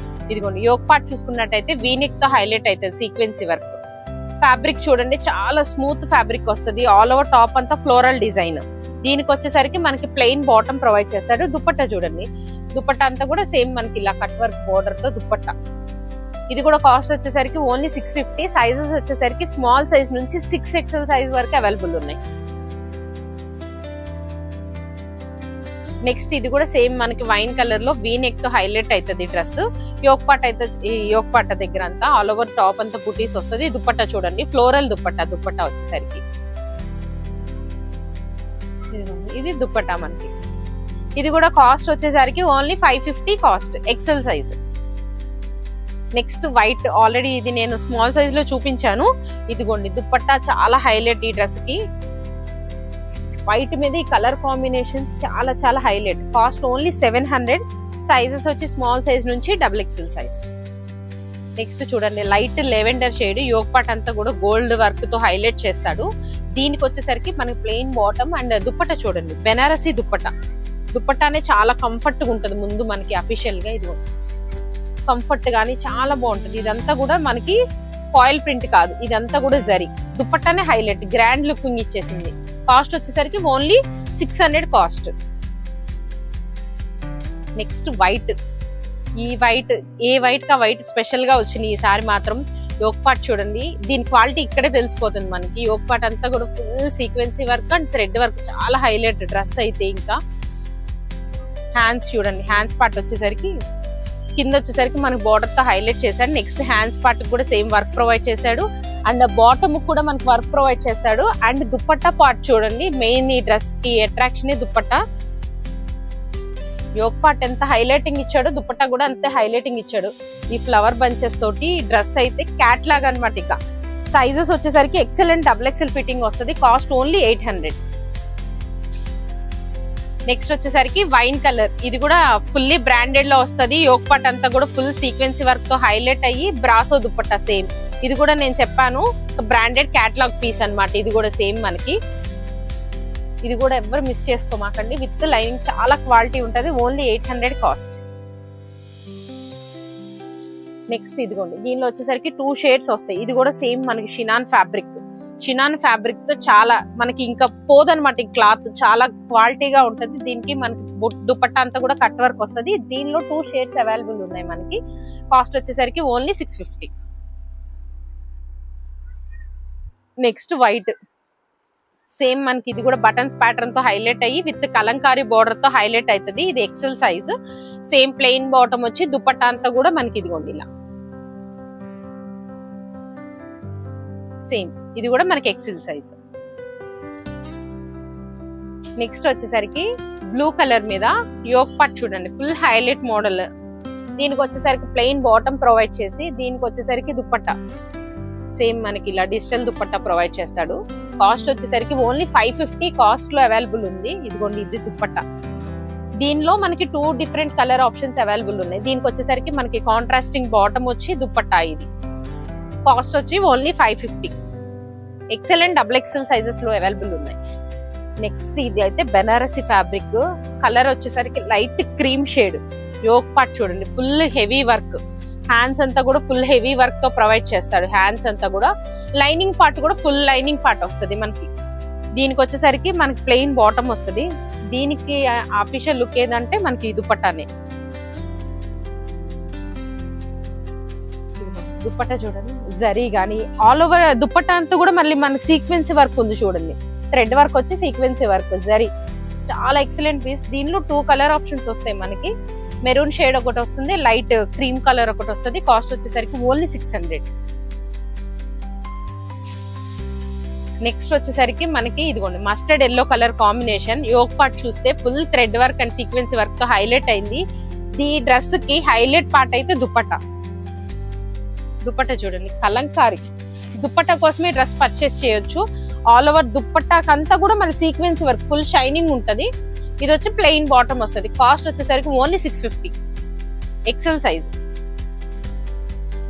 ఇదిగోండి యోక్ పార్ట్ చూసుకున్నట్టయితే వీనెక్ తో హైలైట్ అవుతుంది సీక్వెన్సీ వర్క్. ఫ్యాబ్రిక్ చూడండి చాలా స్మూత్ ఫ్యాబ్రిక్ వస్తుంది. ఆల్ ఓవర్ టాప్ అంతా ఫ్లోరల్ డిజైన్. దీనికి వచ్చేసరికి మనకి ప్లెయిన్ బాటమ్ ప్రొవైడ్ చేస్తాడు. దుప్పట్టా చూడండి దుప్పట్టా అంతా కూడా సేమ్ మనకి ఇలా కట్ వర్క్ బోర్డర్ తో దుప్పట్టా. ఇది కూడా కాస్ట్ వచ్చేసరికి ఓన్లీ 650. సైజెస్ వచ్చేసరికి స్మాల్ సైజ్ నుంచి 6XL సైజ్ వరకు అవైలబుల్ ఉన్నాయి. నెక్స్ట్ ఇది కూడా సేమ్ మనకి వైన్ కలర్ లో వీనెక్ తో హైలైట్ అవుతుంది డ్రెస్. యోక్ పార్ట్ అయితే ఈ యోక్ పార్ట్ దగ్గర అంతా ఆల్ ఓవర్ టాప్ అంతా బుటీస్ వస్తుంది. దుప్పట్టా చూడండి ఫ్లోరల్ దుప్పట్టా. దుప్పట్టా వచ్చేసరికి ఇది దుప్పట్టా మనకి. ఇది కూడా కాస్ట్ వచ్చేసరికి only 550 cost XL size. Next white, already ఇది నేను స్మాల్ సైజ్ లో చూపించాను. ఇదిగోండి దుప్పట్టా చాలా హైలైట్ ఈ డ్రెస్ కి. వైట్ మీద ఈ కలర్ కాంబినేషన్స్ చాలా చాలా హైలైట్. Cost only 700. సైజెస్ వచ్చి స్మాల్ సైజ్ నుంచి XXL సైజ్. నెక్స్ట్ చూడండి light lavender shade. Yoke part అంతా కూడా గోల్డ్ వర్క్ తో హైలైట్ చేస్తాడు. దీనికి వచ్చేసరికి మనకి ప్లెయిన్ బాటమ్ అండ్ దుప్పట్టా చూడండి బెనారసి దుప్పట్టా. దుప్పట్టానే చాలా కంఫర్ట్ గా ఉంటది. ముందు మనకి అఫీషియల్ గా ఇది కంఫర్ట్ గానీ చాలా బాగుంటది. ఇదంతా కూడా మనకి ఫాయిల్ ప్రింట్ కాదు, ఇదంతా కూడా జరీ. దుప్పట్టానే హైలైట్ గ్రాండ్ లుకింగ్ ఇచ్చేసింది. కాస్ట్ వచ్చేసరికి ఓన్లీ 600 కాస్ట్. Next white. ఈ వైట్ ఏ వైట్ కా వైట్ స్పెషల్ గా వచ్చింది ఈసారి మాత్రం. యోక్ పార్ట్ చూడండి, దీని క్వాలిటీ ఇక్కడే తెలిసిపోతుంది మనకి. యోక్ పార్ట్ అంతా కూడా full సీక్వెన్సీ work and thread work, చాలా హైలైట్ డ్రెస్ అయితే. ఇంకా హ్యాండ్స్ చూడండి, హ్యాండ్స్ పార్ట్ వచ్చేసరికి కింద వచ్చేసరికి మనకి బార్డర్ తో హైలైట్ చేశాడు. నెక్స్ట్ హ్యాండ్స్ పార్ట్ కూడా సేమ్ వర్క్ ప్రొవైడ్ చేశాడు అండ్ బాటమ్ కూడా మనకి వర్క్ ప్రొవైడ్ చేస్తాడు. అండ్ దుపట్టా పార్ట్ చూడండి, మెయిన్ ఈ డ్రెస్ కి అట్రాక్షన్ దుపట్టా. యోక్ పార్ట్ ఎంత హైలైటింగ్ ఇచ్చాడు, దుపట్టా కూడా అంతే హైలైటింగ్ ఇచ్చాడు. ఈ ఫ్లవర్ బంచెస్ తోటి డ్రెస్ అయితే క్యాట్ లాగా అనమాట. ఇక సైజెస్ వచ్చేసరికి XL and double XL fitting వస్తుంది. Cost only 800. నెక్స్ట్ వచ్చేసరికి వైన్ కలర్, ఇది కూడా ఫుల్లీ బ్రాండెడ్ లో వస్తుంది. యోక్ పార్ట్ అంతా కూడా ఫుల్ సీక్వెన్సీ వర్క్ తో హైలైట్ అయ్యి బ్రాసో దుపట్టా సేమ్. ఇది కూడా నేను చెప్పాను బ్రాండెడ్ క్యాటలాగ్ పీస్ అన్నమాట. ఇది కూడా సేమ్ మనకి, ఇది కూడా ఎవరు మిస్ చేసుకోమాకండి. విత్ లైనింగ్ చాలా క్వాలిటీ ఉంటది. Only 800 cost. నెక్స్ట్ ఇదిగోండి, దీనిలో వచ్చేసరికి 2 షేడ్స్ వస్తాయి. ఇది కూడా సేమ్ మనకి షినాన్ ఫ్యాబ్రిక్. షినాన్ ఫ్యాబ్రిక్ తో చాలా మనకి ఇంకా పోదనమాట. ఈ క్లాత్ చాలా క్వాలిటీగా ఉంటుంది. దీనికి మనకి దుపట్టా అంతా కూడా కట్ వర్క్ వస్తుంది. దీనిలో 2 షేడ్స్ అవైలబుల్ ఉన్నాయి మనకి. కాస్ట్ వచ్చేసరికి ఓన్లీ 650. నెక్స్ట్ వైట్, సేమ్ మనకి ఇది కూడా బటన్స్ ప్యాటర్న్ తో హైలైట్ అయ్యి విత్ కలంకారీ బోర్డర్ తో హైలైట్ అవుతుంది. ఇది XL size. Same plain bottom వచ్చి దుపట్టా అంతా కూడా మనకి ఇదిగోండి ఇలా సేమ్. ఇది కూడా మనకి ఎక్సెల్ సైజ్. నెక్స్ట్ వచ్చేసరికి బ్లూ కలర్ మీద యోక్ పార్ట్ చూడండి, ఫుల్ హైలైట్ మోడల్. దీనికి వచ్చేసరికి ప్లెయిన్ బాటమ్ ప్రొవైడ్ చేసి దీనికి వచ్చేసరికి దుపట్టా సేమ్ మనకి ఇలా డిజిటల్ దుపట్టా ప్రొవైడ్ చేస్తాడు. కాస్ట్ వచ్చేసరికి ఓన్లీ 550 కాస్ట్ లో అవైలబుల్ ఉంది. ఇదిగోండి ఇది దుపట్టా. దీనిలో మనకి 2 డిఫరెంట్ కలర్ ఆప్షన్స్ అవైలబుల్ ఉన్నాయి. దీనికి వచ్చేసరికి మనకి కాంట్రాస్టింగ్ బాటమ్ వచ్చి దుపట్టా. ఇది కాస్ట్ వచ్చి only 550. XL and double XL sizes లో అవైలబుల్ ఉన్నాయి. నెక్స్ట్ ఇది అయితే బెనారసి ఫ్యాబ్రిక్. కలర్ వచ్చేసరికి light cream shade. Yoke part చూడండి, ఫుల్ హెవీ వర్క్. హ్యాండ్స్ అంతా కూడా ఫుల్ హెవీ వర్క్ తో ప్రొవైడ్ చేస్తాడు. హ్యాండ్స్ అంతా కూడా లైనింగ్ పార్ట్ కూడా ఫుల్ లైనింగ్ పార్ట్ వస్తుంది మనకి. దీనికి వచ్చేసరికి మనకి ప్లెయిన్ బాటమ్ వస్తుంది. దీనికి ఆఫీషియల్ లుక్ ఏదంటే మనకి ఈ దుపట్టానే. దుపట్టా చూడండి, జరీ గానీ ఆల్ ఓవర్ దుపట్టా అంతా కూడా మళ్ళీ మనకి సీక్వెన్సీ వర్క్ ఉంది చూడండి. థ్రెడ్ వర్క్ వచ్చి సీక్వెన్సీ వర్క్, జరీ చాలా ఎక్సలెంట్ పీస్. దీనిలో 2 కలర్ ఆప్షన్స్ వస్తాయి మనకి. మెరూన్ షేడ్ ఒకటి వస్తుంది, లైట్ క్రీమ్ కలర్ ఒకటి వస్తుంది. కాస్ట్ వచ్చేసరికి ఓన్లీ 600. నెక్స్ట్ వచ్చేసరికి మనకి ఇదిగోండి mustard yellow colour combination. Yoke part చూస్తే full thread work and సీక్వెన్సీ work తో హైలైట్ అయింది. ఈ డ్రెస్ కి హైలైట్ పార్ట్ అయితే దుపట్టా. దుపట్టా చూడండి, కలంకారీ దుపట్టా కోసమే డ్రెస్ పర్చేస్ చేయొచ్చు. ఆల్ ఓవర్ దుపట్టాకంతా కూడా మన సీక్వెన్సీ వర్క్ ఫుల్ షైనింగ్ ఉంటది. ఇది వచ్చి ప్లెయిన్ బాటమ్ వస్తుంది. కాస్ట్ వచ్చేసరికి ఓన్లీ 650 ఎక్సెల్ సైజ్.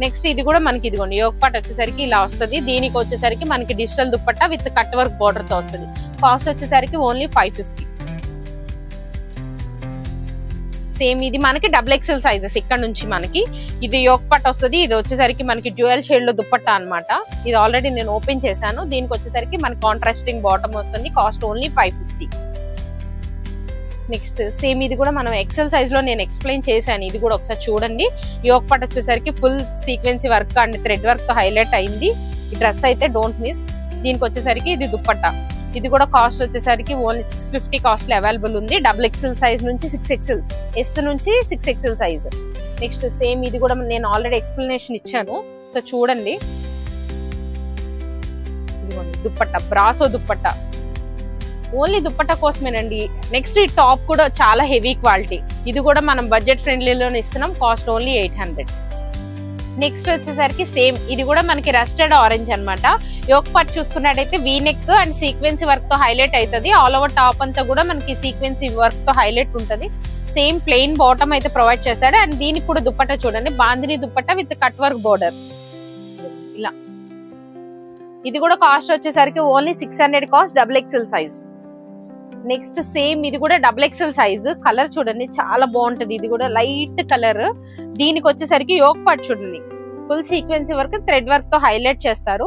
నెక్స్ట్ ఇది కూడా మనకి ఇదిగోండి యోక్ పార్ట్ వచ్చేసరికి ఇలా వస్తుంది. దీనికి వచ్చేసరికి మనకి digital dupatta with cut work border తో వస్తుంది. కాస్ట్ వచ్చేసరికి ఓన్లీ 550. సేమ్ ఇది మనకి డబుల్ ఎక్సెల్ సైజెస్. ఇక్కడ నుంచి మనకి ఇది యోక్ పార్ట్ వస్తుంది. ఇది వచ్చేసరికి మనకి డ్యూయల్ షేడ్ లో దుపట్టా అనమాట. ఇది ఆల్రెడీ నేను ఓపెన్ చేశాను. దీనికి వచ్చేసరికి మనకి కాంట్రాస్టింగ్ బాటమ్ వస్తుంది. Cost only 550. నెక్స్ట్ సేమ్ ఇది కూడా మనం ఎక్సెల్ సైజ్ లో నేను ఎక్స్ప్లెయిన్ చేశాను. ఇది కూడా ఒకసారి చూడండి. యోక్ పార్ట్ వచ్చేసరికి full సీక్వెన్సీ work and thread work తో హైలైట్ అయింది. ఈ డ్రెస్ అయితే డోంట్ మిస్. దీనికి వచ్చేసరికి ఇది దుపట్టా. ఇది కూడా కాస్ట్ వచ్చేసరికి ఓన్లీ 650 కాస్ట్ లో అవైలబుల్ ఉంది. డబుల్ ఎక్సెల్ సైజ్ నుంచి 6XL, ఎస్ నుంచి 6XL సైజ్. నెక్స్ట్ సేమ్ ఇది కూడా నేను ఆల్రెడీ ఎక్స్ప్లెనేషన్ ఇచ్చాను, సో చూడండి. ఇదిగోండి దుపట్టా, బ్రాసో దుపట్టా. ఓన్లీ దుపట్టా కోసమేనండి. నెక్స్ట్ ఈ టాప్ కూడా చాలా హెవీ క్వాలిటీ. ఇది కూడా మనం బడ్జెట్ ఫ్రెండ్లీలోనే ఇస్తున్నాం. Cost only 800. నెక్స్ట్ వచ్చేసరికి సేమ్ ఇది కూడా మనకి రస్టెడ్ ఆరెంజ్ అనమాట. యోక్ పార్ట్ చూసుకున్నట్టయితే వీ నెక్ అండ్ సీక్వెన్సీ వర్క్ తో హైలైట్ అవుతుంది. ఆల్ ఓవర్ టాప్ అంతా కూడా మనకి సీక్వెన్సీ వర్క్ తో హైలైట్ ఉంటుంది. సేమ్ ప్లెయిన్ బాటమ్ అయితే ప్రొవైడ్ చేస్తాడు. అండ్ దీనికి కూడా దుపట్టా చూడండి, bandhani dupatta with cut work border ఇలా. ఇది కూడా కాస్ట్ వచ్చేసరికి only 600 cost, double XL size. Next same ఇది కూడా డబుల్ ఎక్సెల్ సైజ్. కలర్ చూడండి చాలా బాగుంటది. ఇది కూడా లైట్ కలర్. దీనికి వచ్చేసరికి యోక్ పార్ట్ చూడండి, ఫుల్ సీక్వెన్సీ వర్క్ థ్రెడ్ వర్క్ తో హైలైట్ చేస్తారు.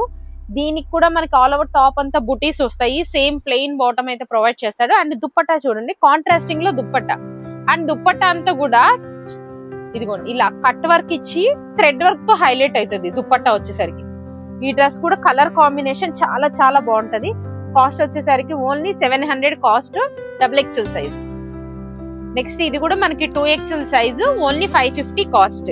దీనికి కూడా మనకి ఆల్ ఓవర్ టాప్ అంతా బుటీస్ వస్తాయి. సేమ్ ప్లెయిన్ బాటమ్ అయితే ప్రొవైడ్ చేస్తాడు. అండ్ దుపట్టా చూడండి కాంట్రాస్టింగ్ లో దుపట్టా. అండ్ దుపట్టా అంతా కూడా ఇదిగోండి ఇలా కట్ వర్క్ ఇచ్చి థ్రెడ్ వర్క్ తో హైలైట్ అవుతుంది దుపట్టా వచ్చేసరికి. ఈ డ్రెస్ కూడా కలర్ కాంబినేషన్ చాలా చాలా బాగుంటది. కాస్ట్ వచ్చేసరికి only 700 cost, XXL size. Next ఇది కూడా మనకి 2XL size, only 550 cost.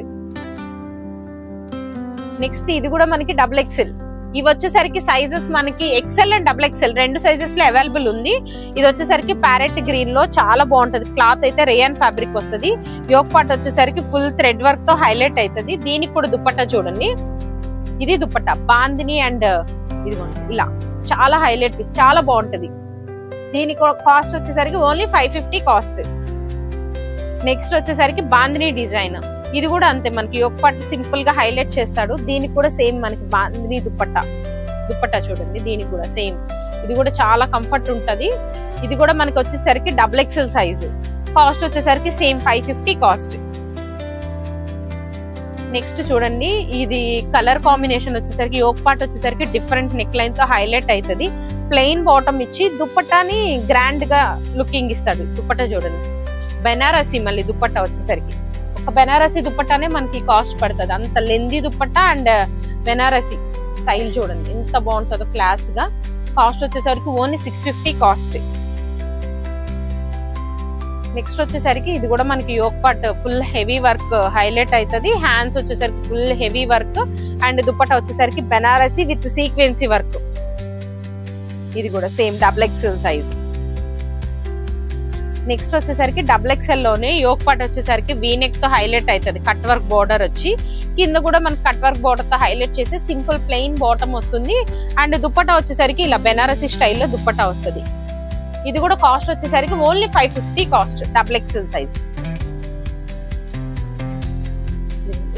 Next ఇది కూడా మనకి XXL. ఇవి వచ్చేసరికి సైజెస్ మనకి XL అండ్ XXL రెండు సైజెస్ లో అవైలబుల్ ఉంది. ఇది వచ్చేసరికి ప్యారెట్ గ్రీన్ లో చాలా బాగుంటది. క్లాత్ అయితే రేయాన్ ఫ్యాబ్రిక్ వస్తుంది. యోక్ పార్ట్ వచ్చేసరికి ఫుల్ థ్రెడ్ వర్క్ తో హైలైట్ అవుతుంది. దీనికి కూడా దుపట్టా చూడండి, ఇది దుపట్టా బాందిని అండ్ ఇదిగోండి ఇలా చాలా హైలైట్ పీస్, చాలా బాగుంటది. దీని కాస్ట్ వచ్చేసరికి ఓన్లీ 550 కాస్ట్. నెక్స్ట్ వచ్చేసరికి బాందిని డిజైన్. ఇది కూడా అంతే, మనకి యోక్ పార్ట్ సింపుల్ గా హైలైట్ చేస్తాడు. దీనికి కూడా సేమ్ మనకి బాందిని దుపట్టా చూడండి, దీనికి కూడా సేమ్. ఇది కూడా చాలా కంఫర్ట్ ఉంటది. ఇది కూడా మనకి వచ్చేసరికి XXL సైజు. కాస్ట్ వచ్చేసరికి సేమ్ 550 కాస్ట్. నెక్స్ట్ చూడండి, ఇది కలర్ కాంబినేషన్ వచ్చేసరికి యోక్ పార్ట్ వచ్చేసరికి డిఫరెంట్ నెక్ లైన్ తో హైలైట్ అవుతుంది. ప్లెయిన్ బాటమ్ ఇచ్చి దుపట్టాని గ్రాండ్ గా లుకింగ్ ఇస్తాడు. దుపట్టా చూడండి, బెనారసి మళ్ళీ దుపట్టా వచ్చేసరికి. ఒక బెనారసి దుపట్టానే మనకి కాస్ట్ పడుతుంది. అంత lengthy dupatta and Banarasi style చూడండి ఎంత బాగుంటుందో క్లాస్ గా. కాస్ట్ వచ్చేసరికి ఓన్లీ 650 కాస్ట్. నెక్స్ట్ వచ్చేసరికి ఇది కూడా మనకి yoke part full heavy work highlight అవుతుంది. హ్యాండ్స్ వచ్చేసరికి full heavy work and dupatta వచ్చేసరికి బెనారసి విత్ సీక్వెన్సీ వర్క్. ఇది కూడా సేమ్ XXL సైజ్. నెక్స్ట్ వచ్చేసరికి XXL లోనే యోక్ పార్ట్ వచ్చేసరికి వీనెక్ తో హైలైట్ అవుతుంది. కట్ వర్క్ బోర్డర్ వచ్చి కింద కూడా మనకి కట్ వర్క్ బోర్డర్ తో హైలైట్ చేసి సింపుల్ ప్లెయిన్ బాటమ్ వస్తుంది. అండ్ దుపట్టా వచ్చేసరికి ఇలా బెనారసి స్టైల్లో దుపట్టా వస్తుంది. ఇది కూడా కాస్ట్ వచ్చేసరికి ఓన్లీ 550 కాస్ట్, XXL సైజ్.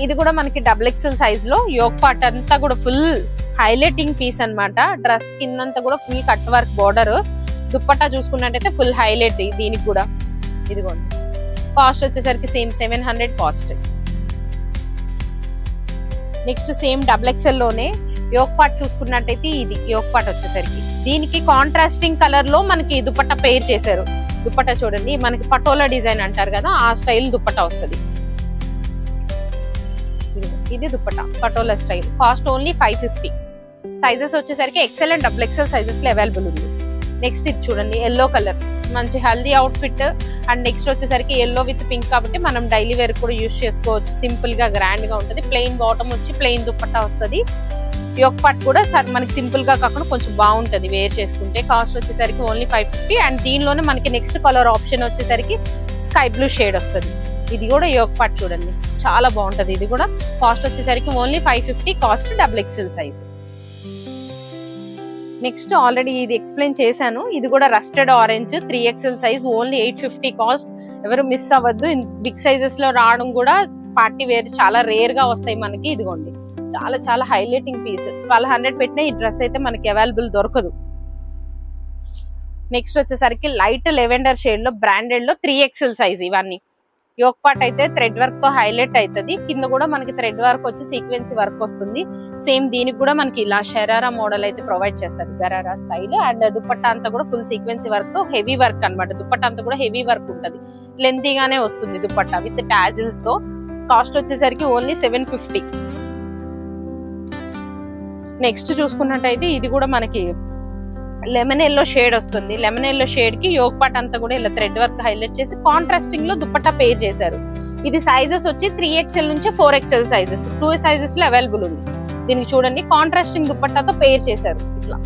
ఇది కూడా మనకి XXL సైజ్ లో యోక్ పార్ట్ అంతా కూడా ఫుల్ హైలైటింగ్ పీస్ అన్నమాట. డ్రెస్ కిందంతా కూడా full cut work border. Dupatta చూసుకున్నట్టయితే ఫుల్ హైలైట్ దీనికి కూడా. ఇదిగోండి కాస్ట్ వచ్చేసరికి same 700 cost. Next same XXL లోనే యోక్ పార్ట్ చూసుకున్నట్టయితే ఇది యోక్ పార్ట్ వచ్చేసరికి దీనికి కాంట్రాస్టింగ్ కలర్ లో మనకి దుపట్టా పేర్ చేశారు. దుపట్టా చూడండి, మనకి పటోలా డిజైన్ అంటారు కదా ఆ స్టైల్ దుపట్టా వస్తుంది. ఇది dupatta patola style. Cost only 550. Sizes వచ్చేసరికి XL అండ్ XXL సైజెస్ లో అవైలబుల్ ఉంది. నెక్స్ట్ ఇది చూడండి, ఎల్లో కలర్ మంచి హెల్దీ అవుట్ఫిట్. అండ్ నెక్స్ట్ వచ్చేసరికి ఎల్లో విత్ పింక్ కాబట్టి మనం డైలీ వేర్ కూడా యూజ్ చేసుకోవచ్చు. సింపుల్ గా గ్రాండ్ గా ఉంటుంది. ప్లెయిన్ బాటమ్ వచ్చి ప్లెయిన్ దుపట్టా వస్తుంది. యోక్ పార్ట్ కూడా మనకి సింపుల్ గా కాకుండా కొంచెం బాగుంటది వేర్ చేసుకుంటే. కాస్ట్ వచ్చేసరికి ఓన్లీ 550. అండ్ దీనిలోనే మనకి నెక్స్ట్ కలర్ ఆప్షన్ వచ్చేసరికి స్కై బ్లూ షేడ్ వస్తుంది. ఇది కూడా యోక్ పార్ట్ చూడండి చాలా బాగుంటది. ఇది కూడా కాస్ట్ వచ్చేసరికి only 550 cost, XXL size. Next already ఇది ఎక్స్ప్లెయిన్ చేశాను. ఇది కూడా rusted orange 3XL size, only 850 cost. ఎవరు మిస్ అవ్వద్దు. బిగ్ సైజెస్ లో రావడం కూడా పార్టీ వేర్ చాలా రేర్ గా వస్తాయి మనకి. ఇదిగోండి చాలా చాలా హైలైటింగ్ పీస్. 1200 పెట్టిన ఈ డ్రెస్ అయితే మనకి అవైలబుల్ దొరకదు. నెక్స్ట్ వచ్చేసరికి లైట్ లెవెండర్ షేడ్ లో బ్రాండెడ్ లో 3XL సైజ్. ఇవన్నీ యోక్ పార్ట్ అయితే థ్రెడ్ వర్క్ తో హైలైట్ అవుతుంది. కింద కూడా మనకి థ్రెడ్ వర్క్ వచ్చి సీక్వెన్సీ వర్క్ వస్తుంది. సేమ్ దీనికి కూడా మనకి ఇలా షరారా మోడల్ అయితే ప్రొవైడ్ చేస్తారు, గరారా స్టైల్. అండ్ దుపట్టా అంతా కూడా ఫుల్ సీక్వెన్సీ వర్క్, హెవీ వర్క్ అనమాట. దుపట్టా అంతా కూడా హెవీ వర్క్ ఉంటుంది. లెంతీగానే వస్తుంది దుపట్టా విత్ టాజిల్స్ తో. కాస్ట్ వచ్చేసరికి ఓన్లీ 750. నెక్స్ట్ చూసుకున్నట్టయితే ఇది కూడా మనకి లెమన్ ఎల్లో షేడ్ వస్తుంది. లెమన్ ఎల్లో షేడ్ కి యోక్ పార్ట్ అంతా కూడా ఇలా థ్రెడ్ వర్క్ హైలైట్ చేసి కాంట్రాస్టింగ్ లో దుపట్టా పేర్ చేశారు. ఇది సైజెస్ వచ్చి 3XL నుంచి 4XL సైజెస్, 2 సైజెస్ లో అవైలబుల్ ఉంది. దీనికి చూడండి కాంట్రాస్టింగ్ దుపట్టాతో పేర్ చేశారు ఇట్లా.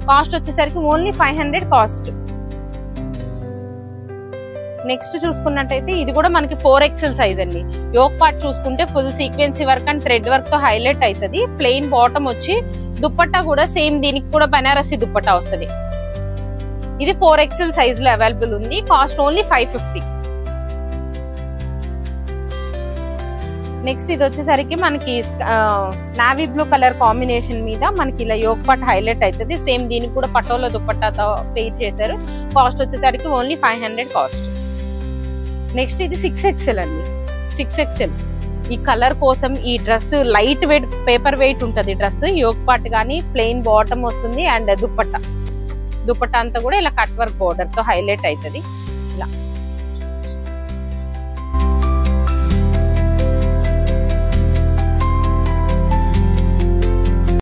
కాస్ట్ వచ్చేసరికి ఓన్లీ 500 కాస్ట్. నెక్స్ట్ చూసుకున్నట్టయితే ఇది కూడా మనకి 4XL సైజ్ అండి. యోక్ పార్ట్ చూసుకుంటే full సీక్వెన్సీ work and thread work తో హైలైట్ అవుతుంది. ప్లెయిన్ బాటమ్ వచ్చి దుపట్టా కూడా సేమ్ దీనికి కూడా బనారసి దుపట్టా వస్తుంది. ఇది 4XL సైజ్ లో అవైలబుల్ ఉంది. Cost only 550. నెక్స్ట్ ఇది వచ్చేసరికి మనకి నావీ బ్లూ కలర్ కాంబినేషన్ మీద మనకి ఇలా యోక్ పార్ట్ హైలైట్ అవుతుంది. సేమ్ దీనికి కూడా పటోలా దుపట్టాతో పేర్ చేశారు. కాస్ట్ వచ్చేసరికి ఓన్లీ 500 కాస్ట్. నెక్స్ట్ ఇది 6XL అండి. 6XL ఈ కలర్ కోసం ఈ dress light weight paper weight ఉంటది డ్రెస్. యోక్ పార్ట్ గానీ ప్లెయిన్ బాటమ్ వస్తుంది అండ్ దుపట్టా అంతా కూడా ఇలా కట్ వర్క్ బోర్డర్ తో హైలైట్ అవుతుంది ఇలా.